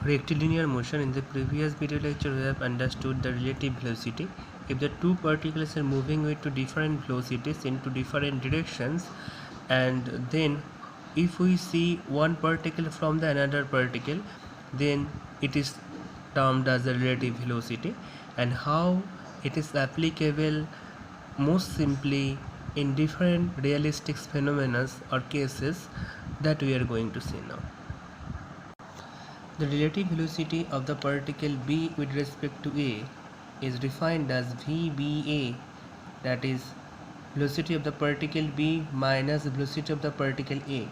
Rectilinear motion. In the previous video lecture, we have understood the relative velocity. If the two particles are moving with two different velocities into different directions, and then if we see one particle from the another particle, then it is termed as the relative velocity. And how it is applicable most simply in different realistic phenomena or cases, that we are going to see now. The relative velocity of the particle B with respect to A is defined as VBA, that is velocity of the particle B minus the velocity of the particle A.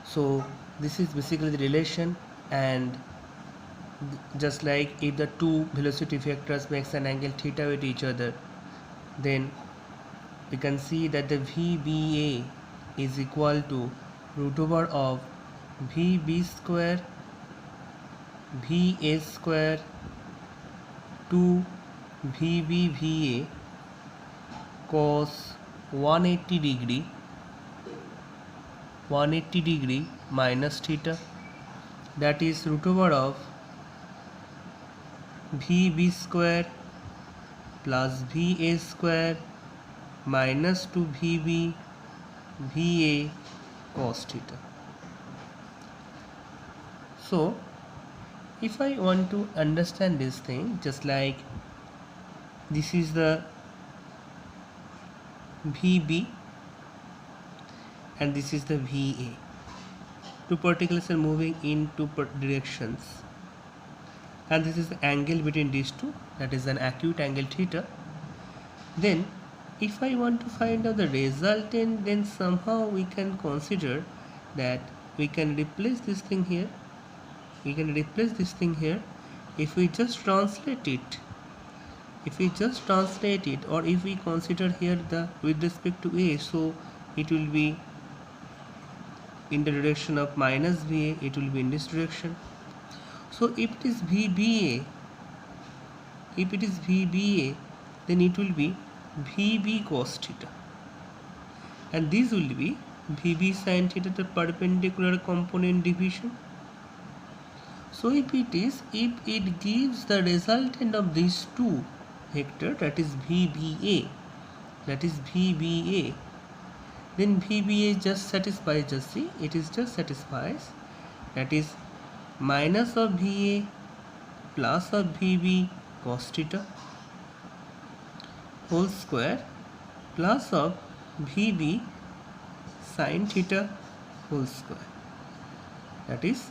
So this is basically the relation, and just like if the two velocity vectors makes an angle theta with each other, then we can see that the VBA is equal to root over of VB square VA square to VBVA cos 180 degree minus theta, that is root over of VB square plus VA square minus 2 VB VA cos theta. So if I want to understand this thing, just like this is the VB and this is the VA, two particles are moving in two directions, and this is the angle between these two, that is an acute angle theta. Then if I want to find out the resultant, then somehow we can consider that we can replace this thing here. If we just translate it, or if we consider here the with respect to A, so it will be in the direction of minus VA, it will be in this direction. So if it is VBA, then it will be VB cos theta, and this will be VB sin theta, the perpendicular component division. So if it gives the resultant of these two vector, that is VBA, then VBA just satisfies, just see, it is just satisfies, that is minus of VA plus of VB cos theta whole square plus of VB sin theta whole square, that is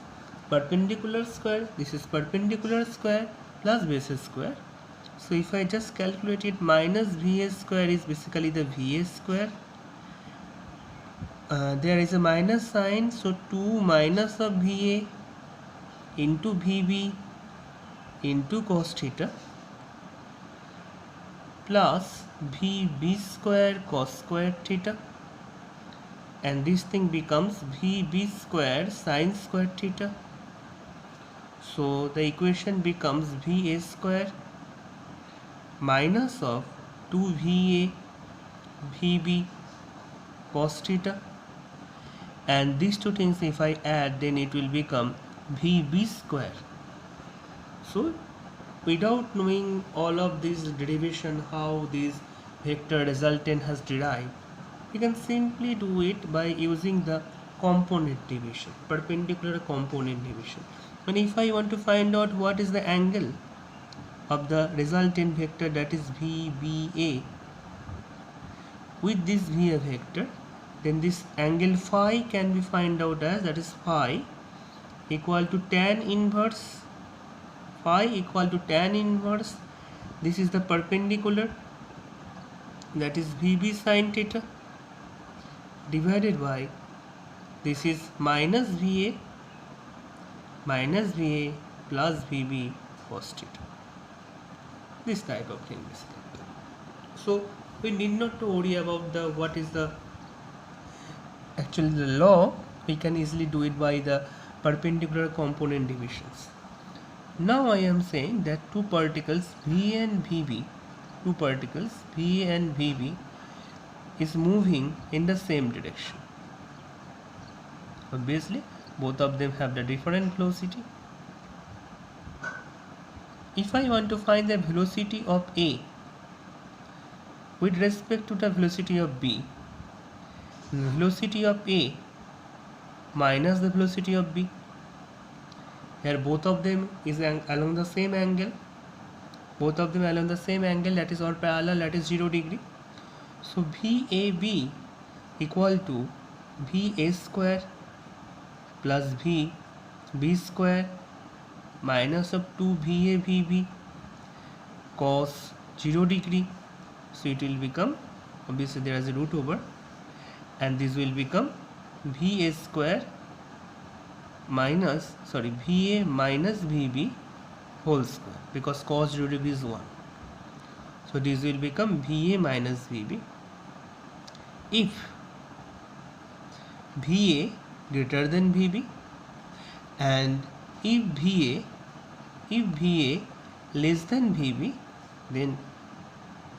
perpendicular square, this is perpendicular square plus base square. So if I just calculate it, minus VA square is basically the VA square, there is a minus sign, so 2 minus of VA into VB into cos theta plus VB square cos square theta, and this thing becomes VB square sin square theta. So the equation becomes VA square minus of 2VA VB cos theta, and these two things if I add, then it will become VB square. So without knowing all of this derivation, how this vector resultant has derived, we can simply do it by using the component division, perpendicular component division. And if I want to find out what is the angle of the resultant vector, that is VBA, with this VA vector, then this angle phi can be found out as, that is phi equal to tan inverse, this is the perpendicular, that is VB sin theta, divided by this is minus VA plus VB cos theta, this type of thing basically. So we need not to worry about the what is the actually the law, we can easily do it by the perpendicular component divisions. Now I am saying that two particles VA and VB is moving in the same direction. Obviously both of them have the different velocity. If I want to find the velocity of A with respect to the velocity of B, the velocity of A minus the velocity of B, here both of them is along the same angle, both of them along the same angle, that is all parallel, that is 0 degree. So VAB equal to VA square plus VB square minus of 2 VA VB cos 0 degree. So it will become, obviously there is a root over, and this will become VA square minus, VA minus VB whole square, because cos 0 degree is 1. So this will become VA minus VB. If VA greater than VB and if VA less than VB, then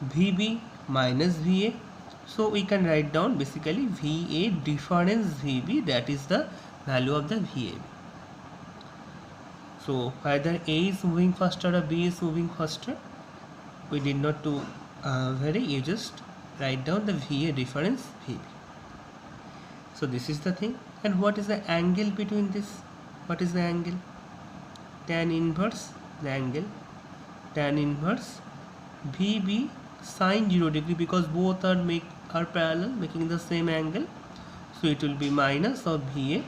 VB minus VA. So we can write down basically VA difference VB, that is the value of the VAB. So either A is moving faster or B is moving faster, we did not to vary, you just write down the VA difference VB. So this is the thing. And what is the angle between this? What is the angle? Tan inverse, the angle tan inverse VB sin 0 degree, because both are parallel, making the same angle. So it will be minus of VA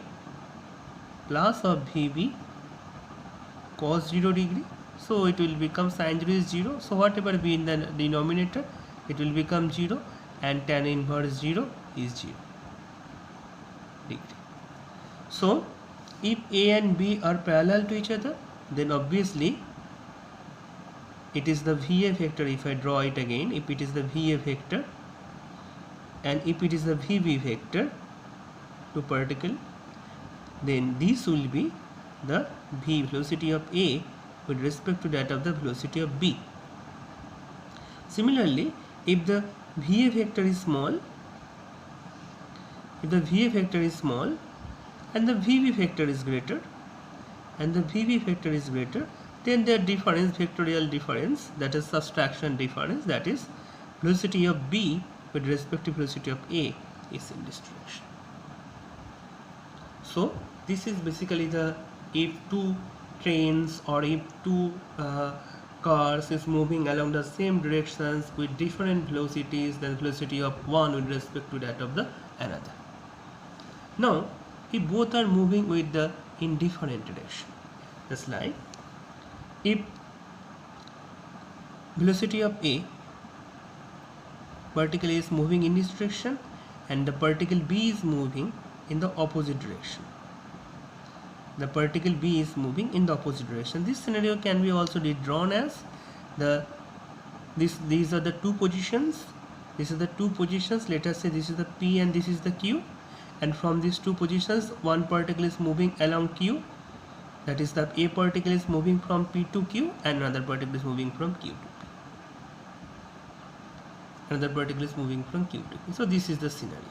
plus of VB cos 0 degree. So it will become sin 0 is 0. So whatever be in the denominator, it will become 0, and tan inverse 0 is 0 degree. So if A and B are parallel to each other, then obviously it is the VA vector. If I draw it again, if it is the VA vector and if it is the VB vector to particle, then this will be the velocity of A with respect to that of the velocity of B. Similarly, if the VA vector is small, and the VB vector is greater, then their difference, vectorial difference, that is subtraction difference, that is velocity of B with respect to velocity of A is in this direction. So this is basically the, if two trains or if two cars is moving along the same directions with different velocities, then velocity of one with respect to that of the another. Now if both are moving with the in different direction, just like if velocity of A particle is moving in this direction and the particle B is moving in the opposite direction, this scenario can be also drawn as these are the two positions. Let us say this is the P and this is the Q, and from these two positions one particle is moving along Q, that is the A particle is moving from P to Q, and another particle is moving from Q to P. So this is the scenario.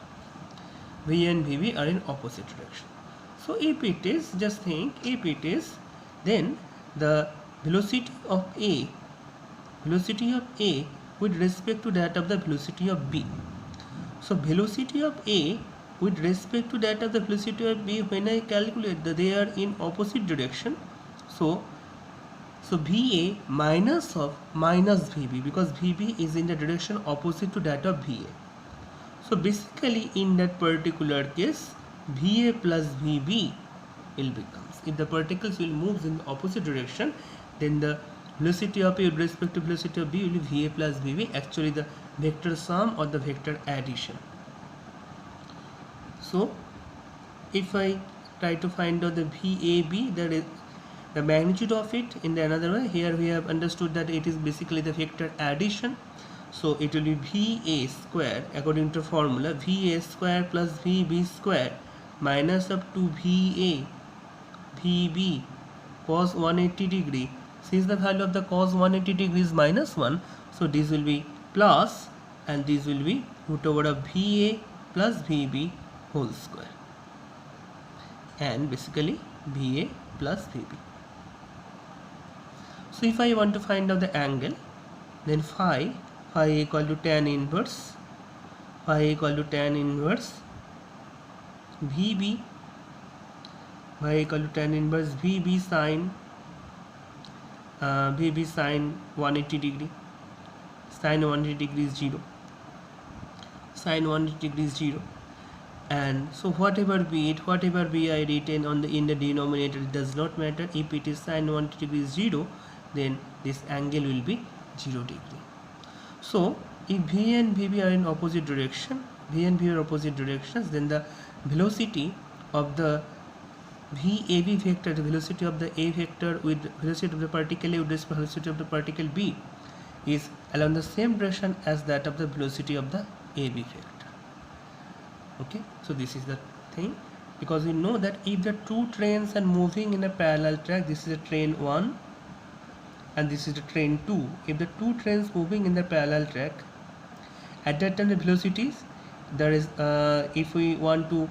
V and VB are in opposite direction. So if it is, just think, if it is, then the velocity of A with respect to that of the velocity of B. So velocity of A with respect to that of the velocity of B, when I calculate that they are in opposite direction, so VA minus VB, because VB is in the direction opposite to that of VA. So basically in that particular case, VA plus VB will becomes, if the particles will move in the opposite direction, then the velocity of A with respect to velocity of B will be VA plus VB, actually the vector sum or the vector addition. So if I try to find out the VAB, that is the magnitude of it in the another way, here we have understood that it is basically the vector addition. So it will be VA square, according to formula, VA square plus VB square minus up to VA VB cos 180 degree. Since the value of the cos 180 degree is minus 1, so this will be plus, and this will be root over of VA plus VB whole square. and basically VA plus VB. So if I want to find out the angle, then phi equal to tan inverse VB, phi equal to tan inverse VB sine 180 degree. Sine 180 degree is 0. Sine 180 degree is 0. And so whatever be it, whatever be I retain on in the denominator, it does not matter. If it is sine 180 degree is 0, then this angle will be 0 degree. So if V and VB are in opposite direction, V and VB are opposite directions, then the velocity of the VAB vector, the velocity of the A vector with velocity of the particle A with respect to velocity of the particle B, is along the same direction as that of the velocity of the AB vector. Okay, so this is the thing, because we know that if the two trains are moving in a parallel track, this is a train 1 and this is the train 2. If the two trains moving in the parallel track, at that time the velocities, there is if we want to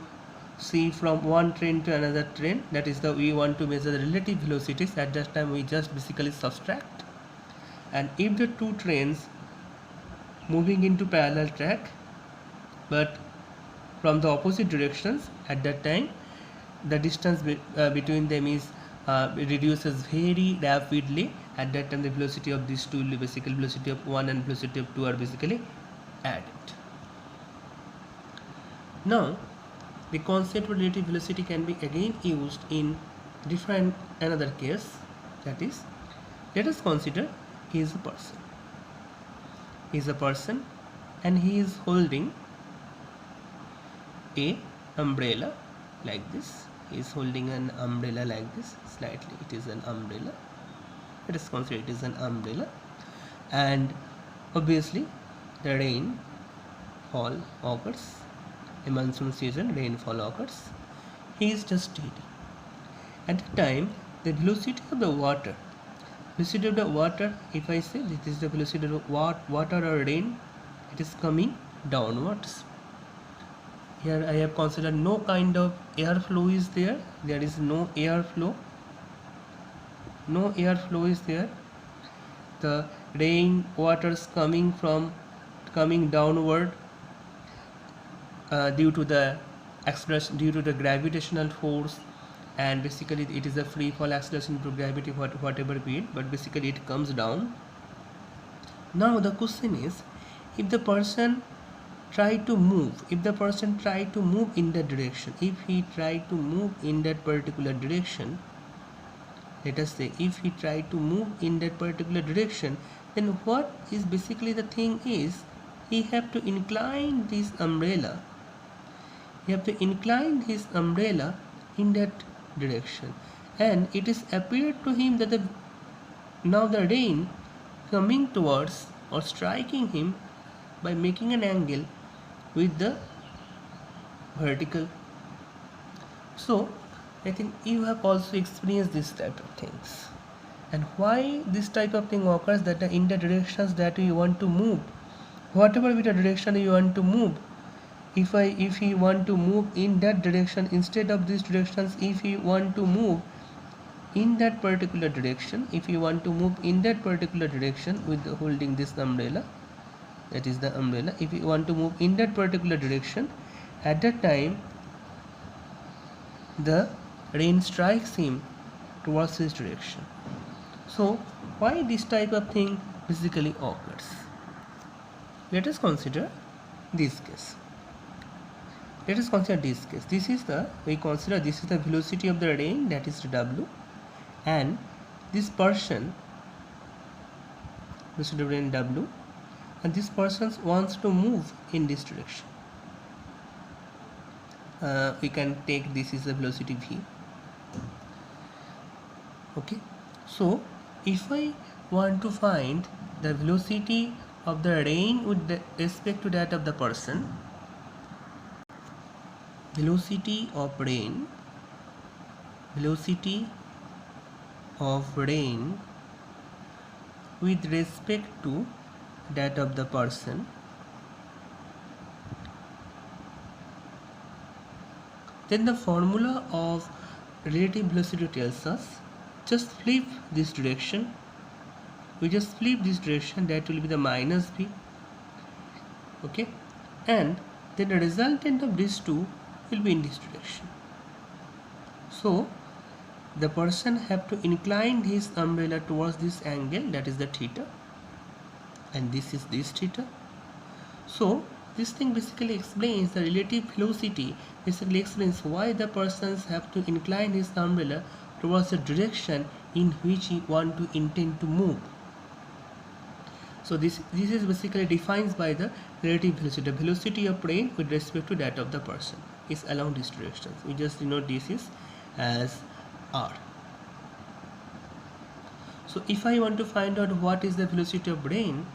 see from one train to another train, that is we want to measure the relative velocities, at that time we just basically subtract. And if the two trains moving into parallel track but from the opposite directions, at that time the distance between them is reduces very rapidly. At that time the velocity of these two will be basically velocity of 1 and velocity of 2 are basically added. Now the concept of relative velocity can be again used in different another case, that is, let us consider he is a person and he is holding a umbrella like this. He is holding an umbrella like this, slightly it is an umbrella, let us consider it is an umbrella, and obviously the rainfall occurs, a monsoon season rainfall occurs. He is just steady. At the time the velocity of the water, if I say this is the velocity of water or rain, it is coming downwards. Here I have considered no kind of airflow is there, there is no airflow is there. The rain waters coming downward due to the acceleration, due to the gravitational force, and basically it is a free fall acceleration to gravity, whatever be it, but basically it comes down. Now the question is, if the person try to move in that direction, if he try to move in that particular direction, let us say if he try to move in that particular direction, then what is basically the thing is, he have to incline this umbrella, his umbrella in that direction, and it is appeared to him that now the rain coming towards or striking him by making an angle with the vertical. So I think you have also experienced this type of things. And why this type of thing occurs, that in the directions that you want to move, whatever be the direction you want to move, if you want to move in that direction instead of these directions, if you want to move in that particular direction, with holding this umbrella, that is the umbrella, if you want to move in that particular direction, at that time the rain strikes him towards his direction. So why this type of thing basically occurs? Let us consider this case. This is the velocity of the rain, that is W, and this person, velocity of rain W, and this person wants to move in this direction. We can take this is the velocity V. Okay, so if I want to find the velocity of the rain with respect to that of the person, velocity of rain with respect to that of the person, Then the formula of relative velocity tells us just flip this direction. We just flip this direction, that will be the minus v. Okay, and then the resultant of these two will be in this direction. So the person have to incline his umbrella towards this angle, that is the theta, and this is this theta. So this thing basically explains the relative velocity, basically explains why the persons have to incline his umbrella towards the direction in which he want to intend to move. So this is basically defined by the relative velocity. The velocity of plane with respect to that of the person is along this direction. We just denote this is as r. So if I want to find out what is the velocity of brain,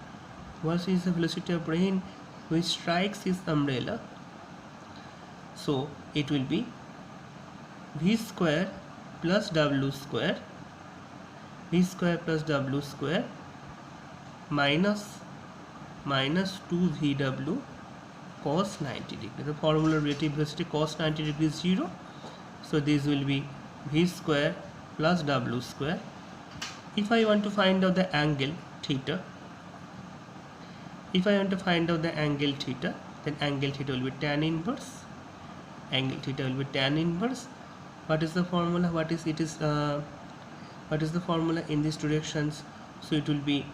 what is the velocity of brain which strikes his umbrella, so it will be v square plus w square, v square plus w square minus 2vw cos 90 degree. The formula of relative velocity cos 90 degree is 0. So this will be v square plus w square. If I want to find out the angle theta, then angle theta will be tan inverse. What is the formula? What is the formula in these directions? So it will be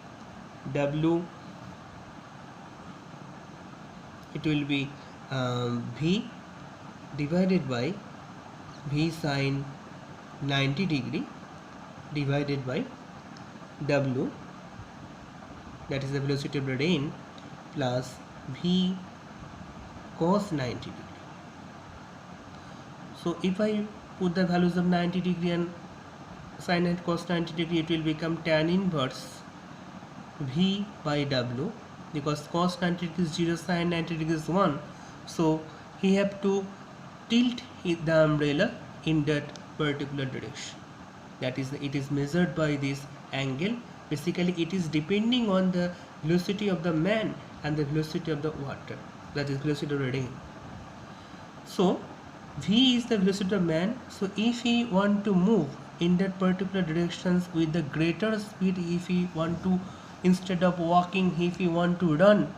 v divided by v sin 90 degree divided by w, that is the velocity of the brain, plus v cos 90 degree. So if I put the values of 90 degree and sin and cos 90 degree, it will become tan inverse v by w, because cos 90 degree is 0, sin 90 degree is 1. So he have to tilt the umbrella in that particular direction. That is, it is measured by this angle. Basically it is depending on the velocity of the man and the velocity of the water, that is velocity of the rain. So v is the velocity of man. So if he want to move in that particular directions with the greater speed, if he want to, instead of walking, if he want to run,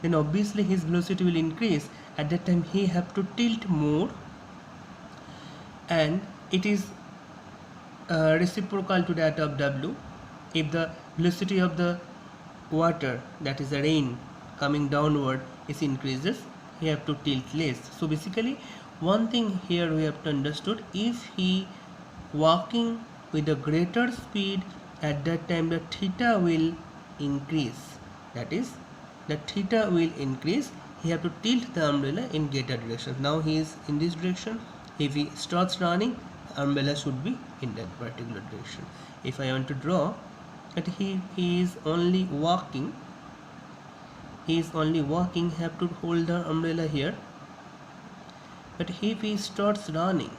then obviously his velocity will increase. At that time he have to tilt more, and it is reciprocal to that of w. If the velocity of the water, that is the rain coming downward, is increases, he have to tilt less. So basically one thing here we have to understood, if he walking with a greater speed, at that time the theta will increase, that is the theta will increase. He have to tilt the umbrella in greater direction. Now he is in this direction. If he starts running, umbrella should be in that particular direction. If I want to draw that he is only walking, have to hold the umbrella here. But if he starts running,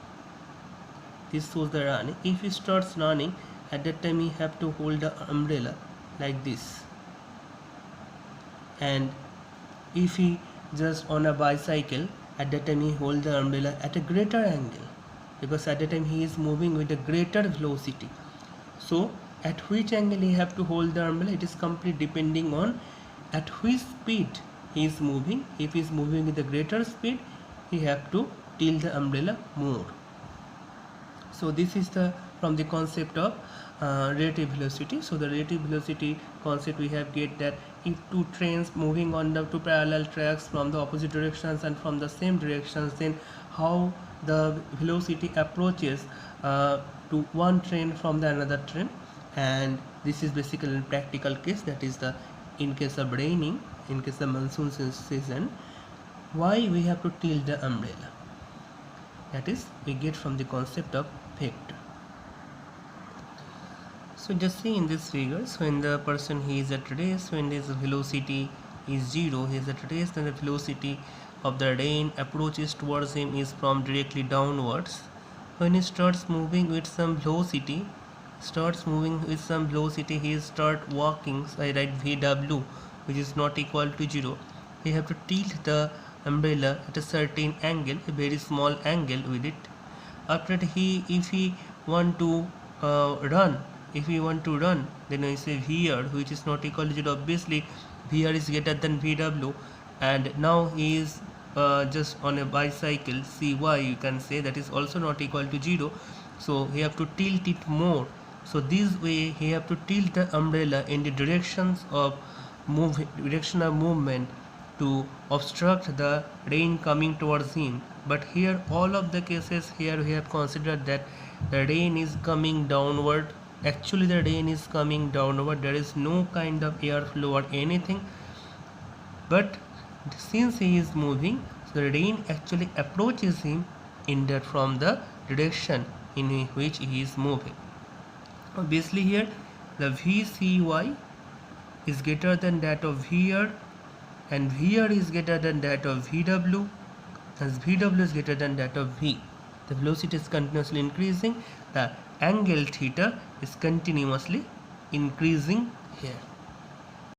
this shows the running. If he starts running, at that time he have to hold the umbrella like this. And if he just on a bicycle, at that time he hold the umbrella at a greater angle, because at that time he is moving with a greater velocity. So at which angle he have to hold the umbrella, it is completely depending on at which speed he is moving. If he is moving with a greater speed, he have to tilt the umbrella more. So this is the from the concept of relative velocity. So the relative velocity concept we have get that if two trains moving on the two parallel tracks from the opposite directions and from the same directions, then how the velocity approaches to one train from the another train. And this is basically a practical case, that is the in case of raining, in case of monsoon season, why we have to tilt the umbrella, that is we get from the concept of vector. So just see in this figures, when the person he is at rest, when his velocity is 0, he is at rest, and the velocity of the rain approaches towards him is from directly downwards. When he starts moving with some velocity, he start walking. So I write vw, which is not equal to 0. We have to tilt the umbrella at a certain angle, a very small angle with it. After that, if he want to run, then I say VR, which is not equal to 0. Obviously VR is greater than VW, and now he is just on a bicycle CY, you can say, that is also not equal to 0. So he have to tilt it more. So this way he have to tilt the umbrella in the directions of movement to obstruct the rain coming towards him. But here all of the cases, here we have considered that the rain is coming downward. Actually the rain is coming downward, there is no kind of airflow or anything, but since he is moving, so the rain actually approaches him from the direction in which he is moving. Obviously here the VCY is greater than that of VR, and VR is greater than that of VW, as VW is greater than that of V. The velocity is continuously increasing, the angle theta is continuously increasing here.